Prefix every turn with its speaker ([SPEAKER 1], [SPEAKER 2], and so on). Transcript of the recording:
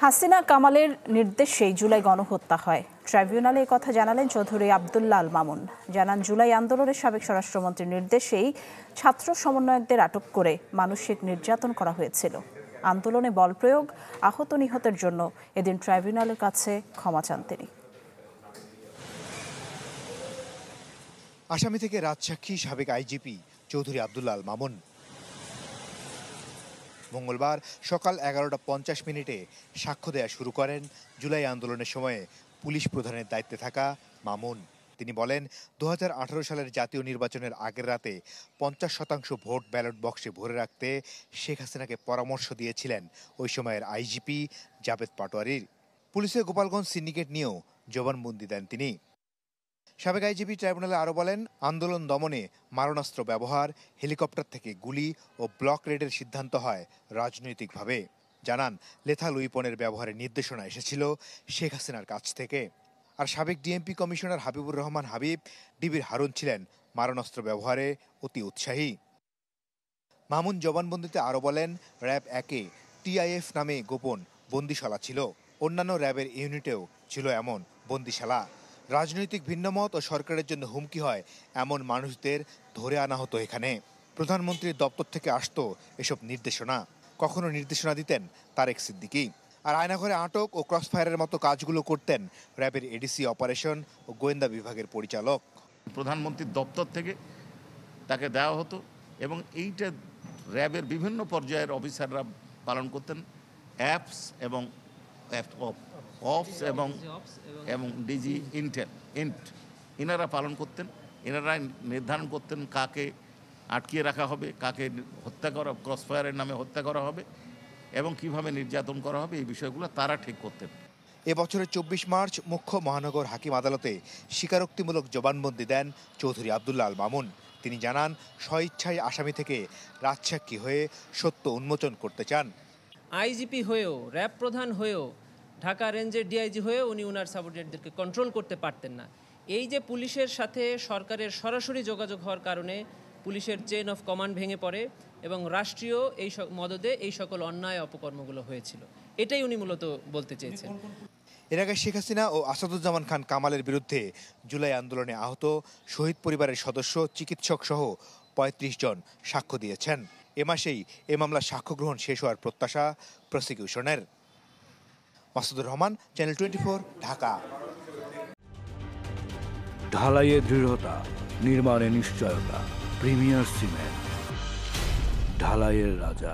[SPEAKER 1] হাসিনা কামালের নির্দেশেই জুলাই গণহত্যা হয়। ট্রাইব্যুনালে কথা জানালেন চৌধুরী আব্দুল্লাহ আল মামুন। জানান, জুলাই আন্দোলনের সাবেক স্বরাষ্ট্রমন্ত্রীর নির্দেশেই ছাত্র সমন্বয়কদের আটক করে মানসিক নির্যাতন করা হয়েছিল। আন্দোলনে বল প্রয়োগ, আহত নিহতের জন্য এদিন ট্রাইব্যুনালের কাছে ক্ষমা চান তিনি।
[SPEAKER 2] আসামি থেকে রাজসাক্ষী সাবেক আইজিপি চৌধুরী আব্দুল্লাহ আল মামুন। মঙ্গলবার সকাল 11:50 সাক্ষ্য দেয়া শুরু করেন জুলাই আন্দোলনের সময়ে পুলিশ প্রধানের দায়িত্বে থাকা মামুন। তিনি বলেন, 2018 সালের জাতীয় নির্বাচনের আগের রাতে 50% ভোট ব্যালট বক্সে ভরে রাখতে শেখ হাসিনাকে পরামর্শ দিয়েছিলেন ওই সময়ের আইজিপি জাবেদ পাটোয়ারির। পুলিশের গোপালগঞ্জ সিন্ডিকেট নিয়েও জবানবন্দি দেন তিনি। সাবেক আইজিপি ট্রাইব্যুনালে আরও বলেন, আন্দোলন দমনে মারণাস্ত্র ব্যবহার, হেলিকপ্টার থেকে গুলি ও ব্লক রেডের সিদ্ধান্ত হয় রাজনৈতিকভাবে। জানান, লেথাল উইপনের ব্যবহারের নির্দেশনা এসেছিল শেখ হাসিনার কাছ থেকে। আর সাবেক ডিএমপি কমিশনার হাবিবুর রহমান হাবিব, ডিবির হারুন ছিলেন মারণাস্ত্র ব্যবহারে অতি উৎসাহী। মামুন জবানবন্দিতে আরও বলেন, র্যাব 1-এ টিআইএফ নামে গোপন বন্দিশালা ছিল। অন্যান্য র্যাবের ইউনিটেও ছিল এমন বন্দিশালা। রাজনৈতিক ভিন্নমত ও সরকারের জন্য হুমকি হয় এমন মানুষদের ধরে আনা হতো এখানে। প্রধানমন্ত্রীর দপ্তর থেকে আসতো এসব নির্দেশনা। কখনো নির্দেশনা দিতেন তারেক সিদ্দিকী। আর আয়নাঘরে আটক ও ক্রসফায়ারের মতো কাজগুলো করতেন র্যাবের এডিসি অপারেশন ও গোয়েন্দা বিভাগের পরিচালক।
[SPEAKER 3] প্রধানমন্ত্রীর দপ্তর থেকে তাকে দেওয়া হতো এবং এইটা র্যাবের বিভিন্ন পর্যায়ের অফিসাররা পালন করতেন। অ্যাপস এবং অপস এবং ডিজি ইন্ট এনারা পালন করতেন। এনারা নির্ধারণ করতেন কাকে আটকিয়ে রাখা হবে, কাকে হত্যা করা, ক্রসফায়ারের নামে হত্যা করা হবে এবং কিভাবে নির্যাতন করা হবে, এই বিষয়গুলো তারা ঠিক করতেন।
[SPEAKER 2] এবছরের 24 মার্চ মুখ্য মহানগর হাকিম আদালতে স্বীকারোক্তিমূলক জবানবন্দি দেন চৌধুরী আব্দুল্লাহ আল মামুন। তিনি জানান, স্বইচ্ছায় আসামি থেকে রাজসাক্ষী হয়ে সত্য উন্মোচন করতে চান।
[SPEAKER 4] আইজিপি হয়েও, র্যাব প্রধান হয়েও, ঢাকা রেঞ্জের ডিআইজি হয়েও উনি উনার সাবঅর্ডিনেটদেরকে কন্ট্রোল করতে পারতেন না। এই যে পুলিশের সাথে সরকারের সরাসরি যোগাযোগ হওয়ার কারণে পুলিশের চেইন অফ কমান্ড ভেঙে পড়ে এবং রাষ্ট্রীয় এই মদদে এই সকল অন্যায় অপকর্মগুলো হয়েছিল। এটাই উনি মূলত বলতে চেয়েছেন।
[SPEAKER 2] এর আগে শেখ হাসিনা ও আসাদুজ্জামান খান কামালের বিরুদ্ধে জুলাই আন্দোলনে আহত শহীদ পরিবারের সদস্য, চিকিৎসক সহ 35 জন সাক্ষ্য দিয়েছেন। এ মাসেই এ মামলার সাক্ষ্য গ্রহণ শেষ হওয়ার প্রত্যাশা প্রসিকিউশনের। মাসুদুর রহমান, চ্যানেল 24, ঢাকা।
[SPEAKER 5] ঢালাইয়ে দৃঢ়তা, নির্মাণে নিশ্চয়তা, প্রিমিয়ার সিমেন্ট, ঢালাইয়ের রাজা।